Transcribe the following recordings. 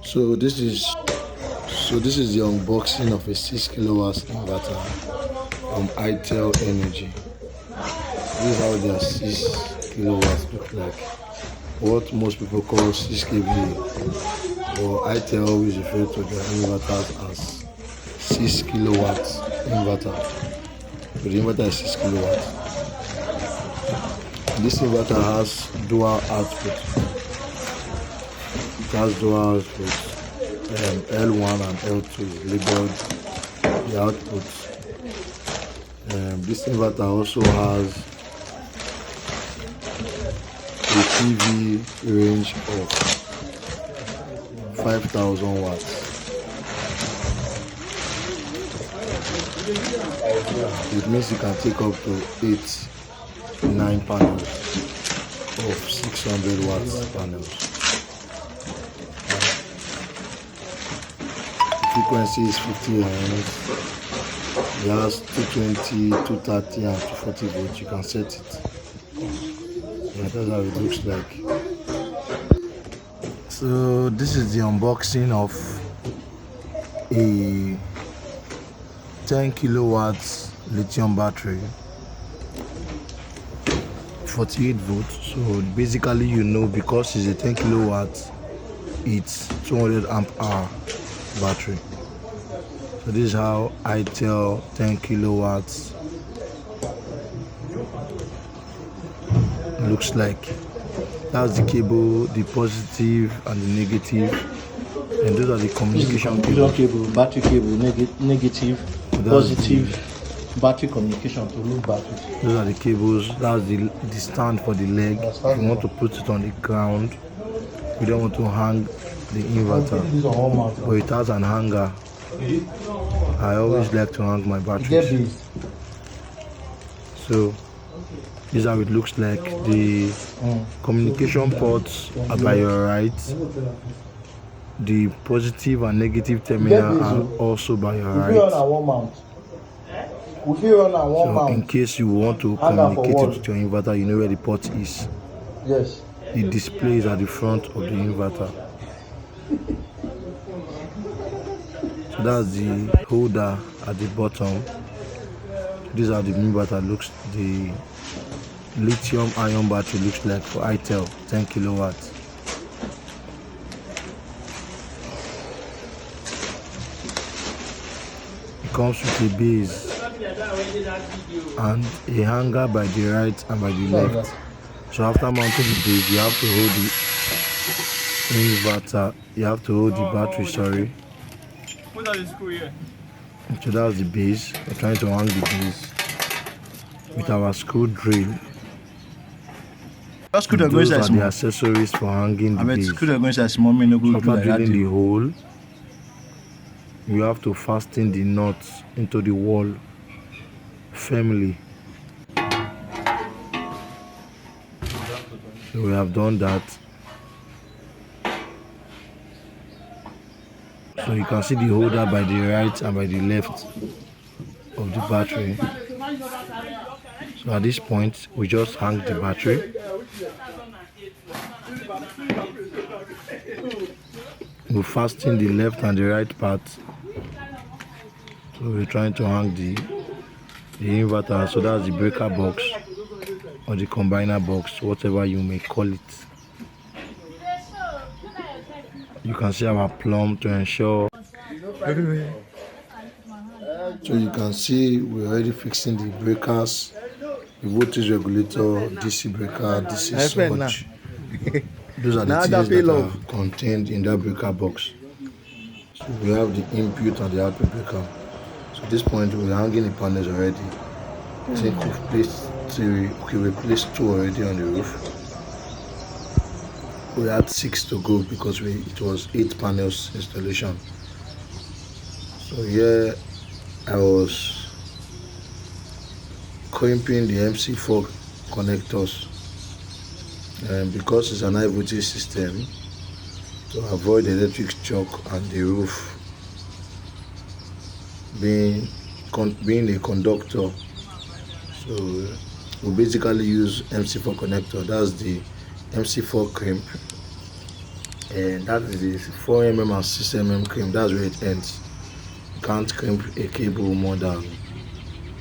So this is the unboxing of a 6 kilowatts inverter from Itel Energy. This is how their 6 kilowatts look like. What most people call 6 kVA, but Itel always refer to their inverters as 6 kilowatts inverter. So the inverter is 6 kilowatts. This inverter has dual output. It has dual output. L1 and L2 labeled the outputs. This inverter also has a PV range of 5,000 watts. It means you can take up to 9 panels of 600 watts panels. Frequency is 50 Hz. It has 220, 230 and 240 volts. You can set it. Yeah, that's how it looks like. So this is the unboxing of a 10 kilowatts lithium battery, 48 volts. So basically, because it's a 10 kilowatts, it's 200 amp hour battery. So this is how Itel 10 kilowatts looks like. That's the cable, the positive and the negative, and those are the communication cable, battery cable, negative, positive, battery communication to loop battery. Those are the cables. That's the stand for the leg. If you want to put it on the ground, you don't want to hang the inverter, but it has an hanger. I always like to hang my batteries. So this is how it looks like. The communication ports are by your right. The positive and negative terminal are also by your right. So in case you want to communicate it with your inverter, you know where the port is. Yes. The display is at the front of the inverter. So that's the holder at the bottom. These are the inverter looks. The lithium ion battery looks like for Itel 10 kilowatts. It comes with a base and a hanger by the right and by the left. So after mounting the base, you have to hold the inverter. You have to hold the battery. Sorry. So that's the base. We're trying to hang the base with our screw drill. Those are the accessories for hanging the base. So after drilling the hole, you have to fasten the nuts into the wall firmly. So we have done that. So you can see the holder by the right and by the left of the battery. So at this point, we just hang the battery. We fasten the left and the right part. So we're trying to hang the inverter. So that's the breaker box or the combiner box, whatever you may call it. You can see our plumb to ensure. So you can see we're already fixing the breakers, the voltage regulator, DC breaker, DC switch. Those are the things that are contained in that breaker box. So we have the input and the output breaker. So at this point we're hanging the panels already. I think we've placed 3. Okay, we placed 2 already on the roof. We had 6 to go because it was 8 panels installation. So here I was crimping the MC4 connectors, and because it's an high voltage system, to avoid electric shock and the roof being a conductor, so we basically use MC4 connector. That's the MC4 crimp and that is the 4 mm and 6 mm crimp. That's where it ends. You can't crimp a cable more than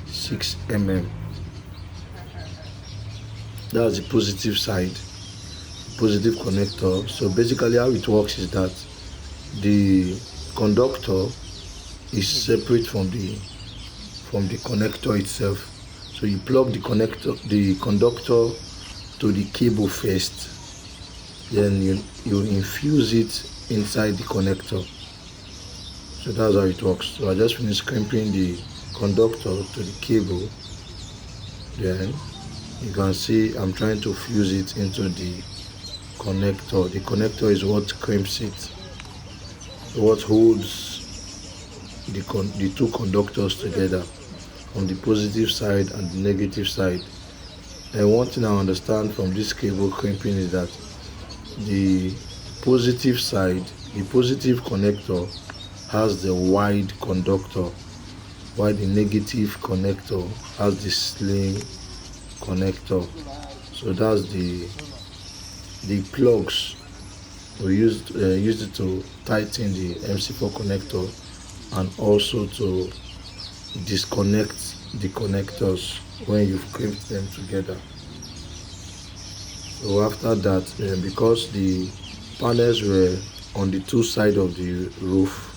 6 mm. That's the positive side, positive connector. So basically how it works is that the conductor is separate from the connector itself. So you plug the conductor to the cable first, then you infuse it inside the connector. So that's how it works. So I just finished crimping the conductor to the cable, then you can see I'm trying to fuse it into the connector. The connector is what crimps it, what holds the two conductors together on the positive side and the negative side. And one thing I understand from this cable crimping is that the positive side, the positive connector has the wide conductor, while the negative connector has the slim connector. So that's the plugs we used it to tighten the MC4 connector and also to disconnect the connectors when you've crimped them together. So after that, because the panels were on the two sides of the roof,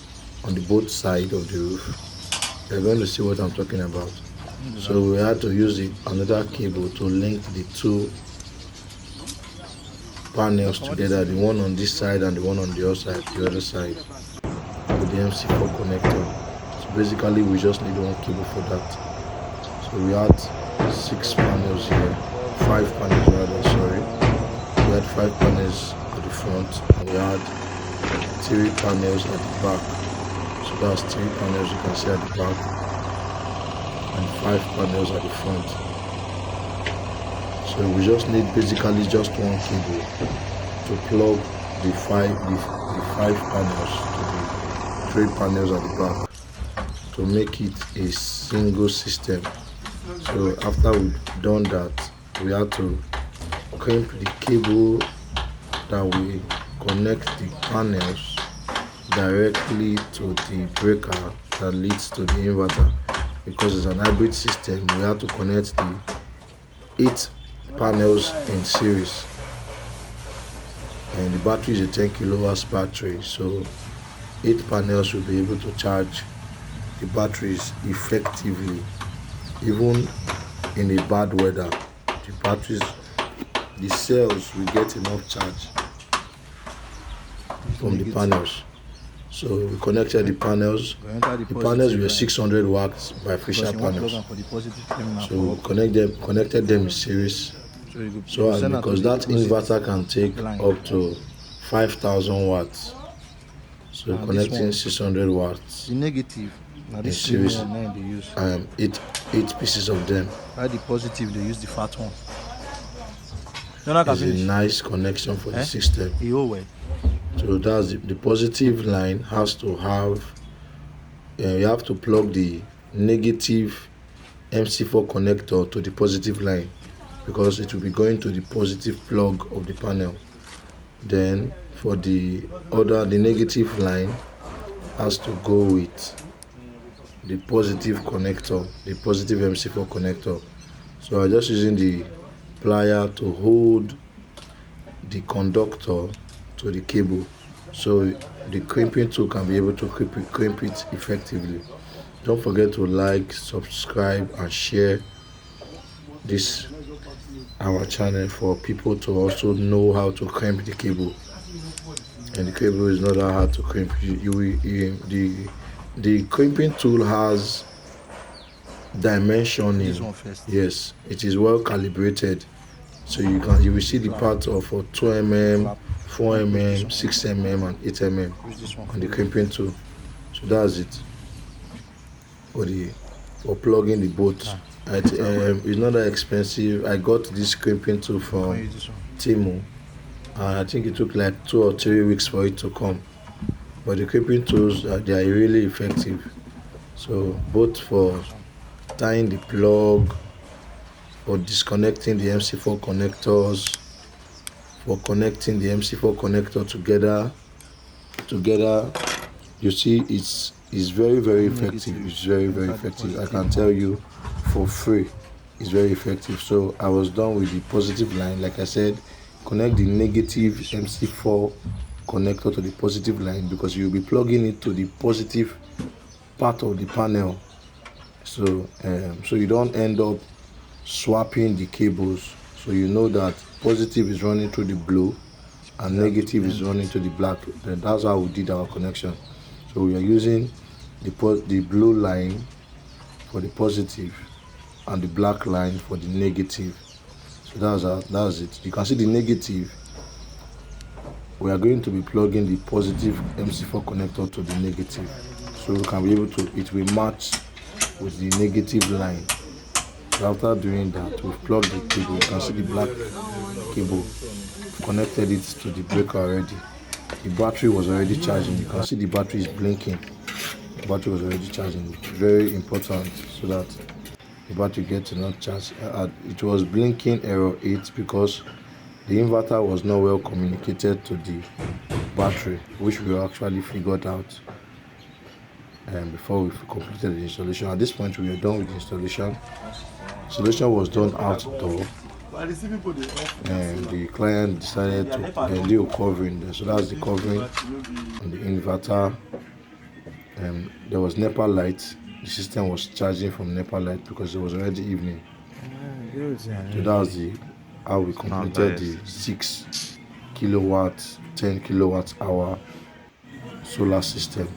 on the both sides of the roof, you're going to see what I'm talking about. So we had to use another cable to link the two panels together, the one on this side and the one on the other side with the MC4 connector. So basically we just need one cable for that. So we had 6 panels here, 5 panels rather, sorry. We had 5 panels at the front and we had 3 panels at the back. So that's 3 panels you can see at the back and 5 panels at the front. So we just need basically just one cable to plug the 5 panels to the 3 panels at the back to make it a single system. So after we've done that, we had to crimp the cable that we connect the panels directly to the breaker that leads to the inverter. Because it's an hybrid system, we have to connect the 8 panels in series, and the battery is a 10 kilowatts battery, so 8 panels will be able to charge the batteries effectively. Even in a bad weather, the cells will get enough charge from the panels. So we connected the panels. The panels were 600 watts by Fisher panels. So we connected them in series. So because that inverter can take up to 5,000 watts. So connecting 600 watts The negative. Now in this series. they use. 8 pieces of them. By the positive, they use the fat one. It's a nice connection for the system. So that's the positive line has to have, you have to plug the negative MC4 connector to the positive line because it will be going to the positive plug of the panel. Then for the negative line has to go with the positive connector, the positive MC4 connector. So I'm just using the plier to hold the conductor to the cable so the crimping tool can be able to crimp it effectively. Don't forget to like, subscribe and share our channel for people to also know how to crimp the cable. And the cable is not that hard to crimp. The crimping tool has dimensioning. Yes, it is well calibrated, so you will see the part of 2 mm, 4 mm, 6 mm and 8 mm on the crimping tool. So that's it for plugging the bolt. It's not that expensive. I got this crimping tool from Timo, and I think it took like 2 or 3 weeks for it to come. But the crimping tools, they are really effective. So both for tying the plug, for disconnecting the MC4 connectors, for connecting the MC4 connector together. You see, it's very effective. It's very effective. I can tell you for free, it's very effective. So I was done with the positive line. Like I said, connect the negative MC4 connector to the positive line, because you'll be plugging it to the positive part of the panel. So so you don't end up swapping the cables. So you know that positive is running through the blue and negative is running to the black. Then that's how we did our connection. So we are using the blue line for the positive and the black line for the negative. So that's it. You can see the negative. We are going to be plugging the positive MC4 connector to the negative, so we can be able to, it will match with the negative line. So after doing that, we've plugged the cable. You can see the black cable, connected it to the breaker already. The battery was already charging. You can see the battery is blinking. The battery was already charging. Very important, so that the battery gets enough charge. It was blinking error 8 because the inverter was not well communicated to the battery, which we actually figured out before we completed the installation. At this point, we were done with the installation. Installation was done outdoor, and the client decided to do a covering there. So that's the covering on the inverter. There was NEPA light. The system was charging from NEPA light because it was already evening. So that was how we completed the 6 kilowatt 10 kilowatt hour solar system.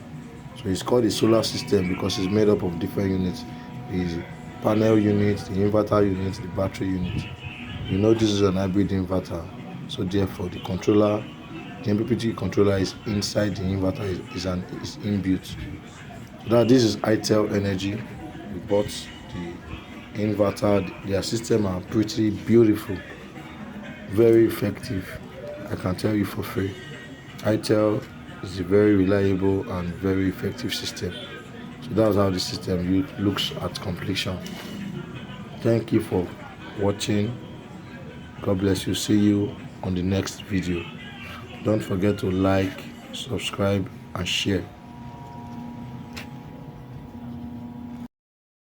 So it's called a solar system because it's made up of different units: the panel unit, the inverter unit, the battery unit. You know, this is an hybrid inverter, so therefore the controller, the MPPT controller, is inside the inverter, is inbuilt. So now this is Itel Energy. We bought the inverter. Their system are pretty beautiful, very effective. I can tell you for free. Itel is a very reliable and very effective system. So that's how the system looks at completion. Thank you for watching. God bless you. See you on the next video. Don't forget to like, subscribe, and share.